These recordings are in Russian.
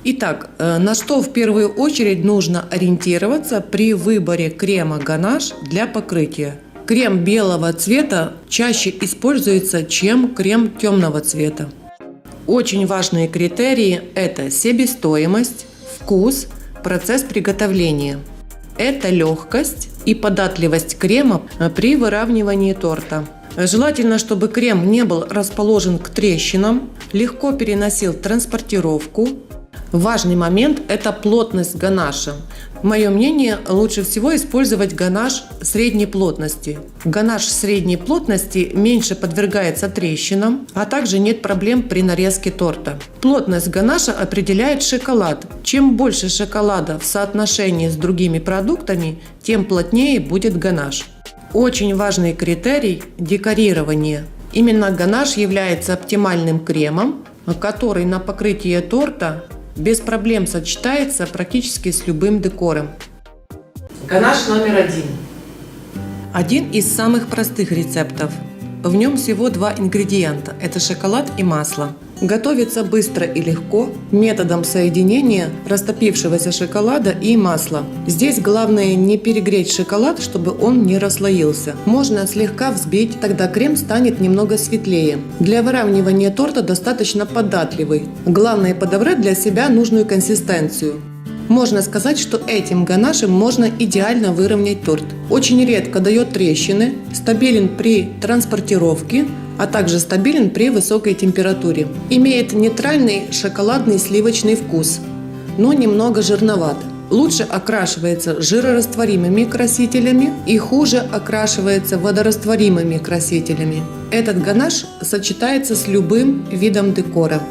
Итак, на что в первую очередь нужно ориентироваться при выборе крема ганаш для покрытия? Крем белого цвета чаще используется, чем крем темного цвета. Очень важные критерии – это себестоимость, вкус, процесс приготовления. Это легкость и податливость крема при выравнивании торта. Желательно, чтобы крем не был расположен к трещинам, легко переносил транспортировку. Важный момент – это плотность ганаша. Мое мнение, лучше всего использовать ганаш средней плотности. Ганаш средней плотности меньше подвергается трещинам, а также нет проблем при нарезке торта. Плотность ганаша определяет шоколад. Чем больше шоколада в соотношении с другими продуктами, тем плотнее будет ганаш. Очень важный критерий – декорирование. Именно ганаш является оптимальным кремом, который на покрытие торта без проблем сочетается практически с любым декором. Ганаш номер 1. Один из самых простых рецептов. В нем всего 2 ингредиента – это шоколад и масло. Готовится быстро и легко методом соединения растопившегося шоколада и масла. Здесь главное не перегреть шоколад, чтобы он не расслоился. Можно слегка взбить, тогда крем станет немного светлее. Для выравнивания торта достаточно податливый. Главное подобрать для себя нужную консистенцию. Можно сказать, что этим ганашем можно идеально выровнять торт. Очень редко дает трещины, стабилен при транспортировке, а также стабилен при высокой температуре. Имеет нейтральный шоколадный сливочный вкус, но немного жирноват. Лучше окрашивается жирорастворимыми красителями и хуже окрашивается водорастворимыми красителями. Этот ганаш сочетается с любым видом декора.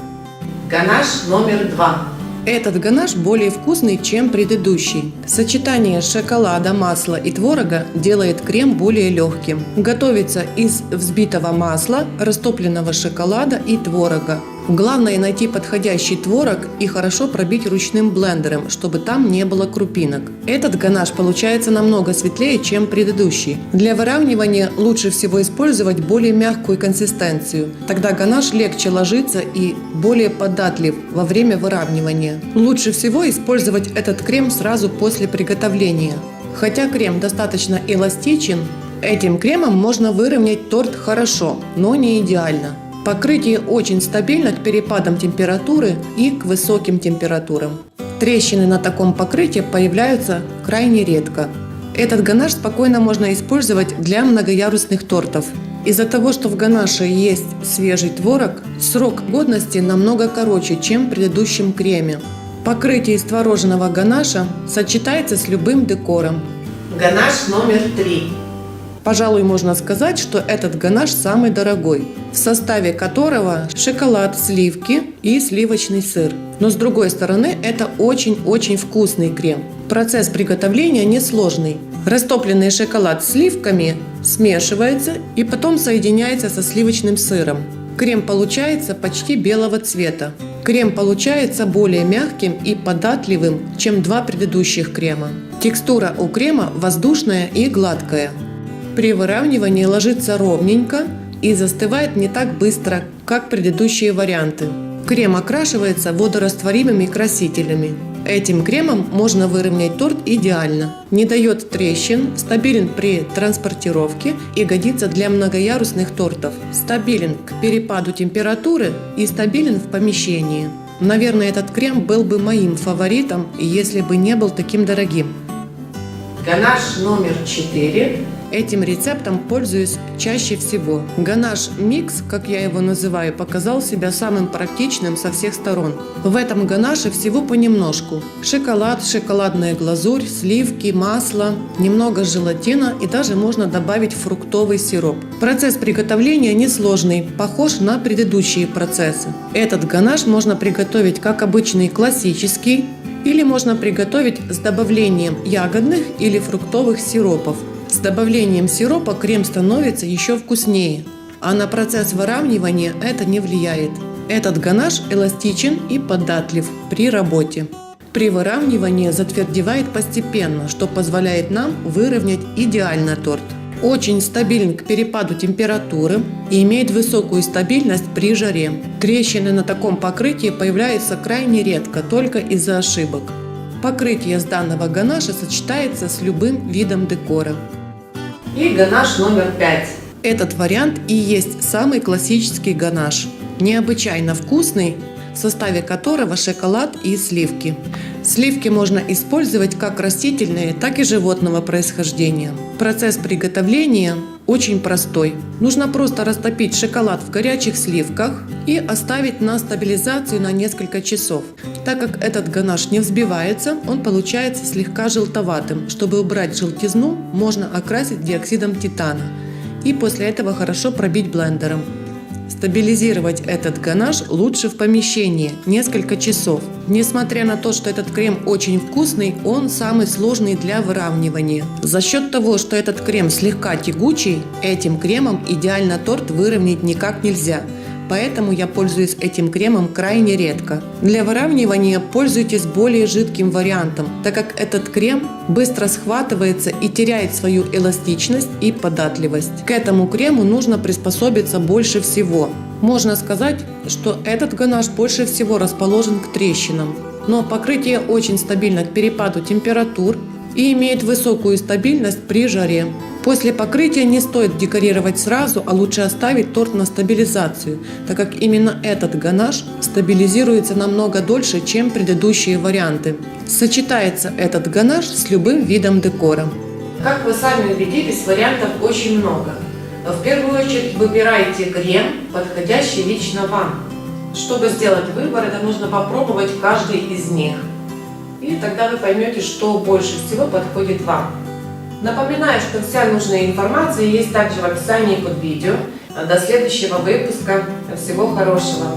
Ганаш номер 2. Этот ганаш более вкусный, чем предыдущий. Сочетание шоколада, масла и творога делает крем более легким. Готовится из взбитого масла, растопленного шоколада и творога. Главное найти подходящий творог и хорошо пробить ручным блендером, чтобы там не было крупинок. Этот ганаш получается намного светлее, чем предыдущий. Для выравнивания лучше всего использовать более мягкую консистенцию. Тогда ганаш легче ложится и более податлив во время выравнивания. Лучше всего использовать этот крем сразу после приготовления. Хотя крем достаточно эластичен, этим кремом можно выровнять торт хорошо, но не идеально. Покрытие очень стабильно к перепадам температуры и к высоким температурам. Трещины на таком покрытии появляются крайне редко. Этот ганаш спокойно можно использовать для многоярусных тортов. Из-за того, что в ганаше есть свежий творог, срок годности намного короче, чем в предыдущем креме. Покрытие из творожного ганаша сочетается с любым декором. Ганаш номер 3. Пожалуй, можно сказать, что этот ганаш самый дорогой, в составе которого шоколад, сливки и сливочный сыр. Но с другой стороны, это очень-очень вкусный крем. Процесс приготовления несложный. Растопленный шоколад с сливками смешивается и потом соединяется со сливочным сыром. Крем получается почти белого цвета. Крем получается более мягким и податливым, чем 2 предыдущих крема. Текстура у крема воздушная и гладкая. При выравнивании ложится ровненько и застывает не так быстро, как предыдущие варианты. Крем окрашивается водорастворимыми красителями. Этим кремом можно выровнять торт идеально. Не дает трещин, стабилен при транспортировке и годится для многоярусных тортов. Стабилен к перепаду температуры и стабилен в помещении. Наверное, этот крем был бы моим фаворитом, если бы не был таким дорогим. Ганаш номер 4. Этим рецептом пользуюсь чаще всего. Ганаш микс, как я его называю, показал себя самым практичным со всех сторон. В этом ганаше всего понемножку. Шоколад, шоколадная глазурь, сливки, масло, немного желатина и даже можно добавить фруктовый сироп. Процесс приготовления несложный, похож на предыдущие процессы. Этот ганаш можно приготовить как обычный классический, или можно приготовить с добавлением ягодных или фруктовых сиропов. С добавлением сиропа крем становится еще вкуснее, а на процесс выравнивания это не влияет. Этот ганаш эластичен и податлив при работе. При выравнивании затвердевает постепенно, что позволяет нам выровнять идеально торт. очень стабилен к перепаду температуры и имеет высокую стабильность при жаре. Трещины на таком покрытии появляются крайне редко, только из-за ошибок. Покрытие с данного ганаша сочетается с любым видом декора. И ганаш номер 5. Этот вариант и есть самый классический ганаш, необычайно вкусный, в составе которого шоколад и сливки. Сливки можно использовать как растительные, так и животного происхождения. Процесс приготовления очень простой. Нужно просто растопить шоколад в горячих сливках и оставить на стабилизацию на несколько часов. Так как этот ганаш не взбивается, он получается слегка желтоватым. Чтобы убрать желтизну, можно окрасить диоксидом титана и после этого хорошо пробить блендером. Стабилизировать этот ганаш лучше в помещении несколько часов. Несмотря на то, что этот крем очень вкусный, он самый сложный для выравнивания. За счет того, что этот крем слегка тягучий, этим кремом идеально торт выровнять никак нельзя. Поэтому я пользуюсь этим кремом крайне редко. Для выравнивания пользуйтесь более жидким вариантом, так как этот крем быстро схватывается и теряет свою эластичность и податливость. К этому крему нужно приспособиться больше всего. Можно сказать, что этот ганаш больше всего расположен к трещинам. Но покрытие очень стабильно к перепаду температур и имеет высокую стабильность при жаре. После покрытия не стоит декорировать сразу, а лучше оставить торт на стабилизацию, так как именно этот ганаш стабилизируется намного дольше, чем предыдущие варианты. Сочетается этот ганаш с любым видом декора. Как вы сами убедились, вариантов очень много. Но в первую очередь выбирайте крем, подходящий лично вам. Чтобы сделать выбор, это нужно попробовать каждый из них. И тогда вы поймете, что больше всего подходит вам. Напоминаю, что вся нужная информация есть также в описании под видео. До следующего выпуска. Всего хорошего!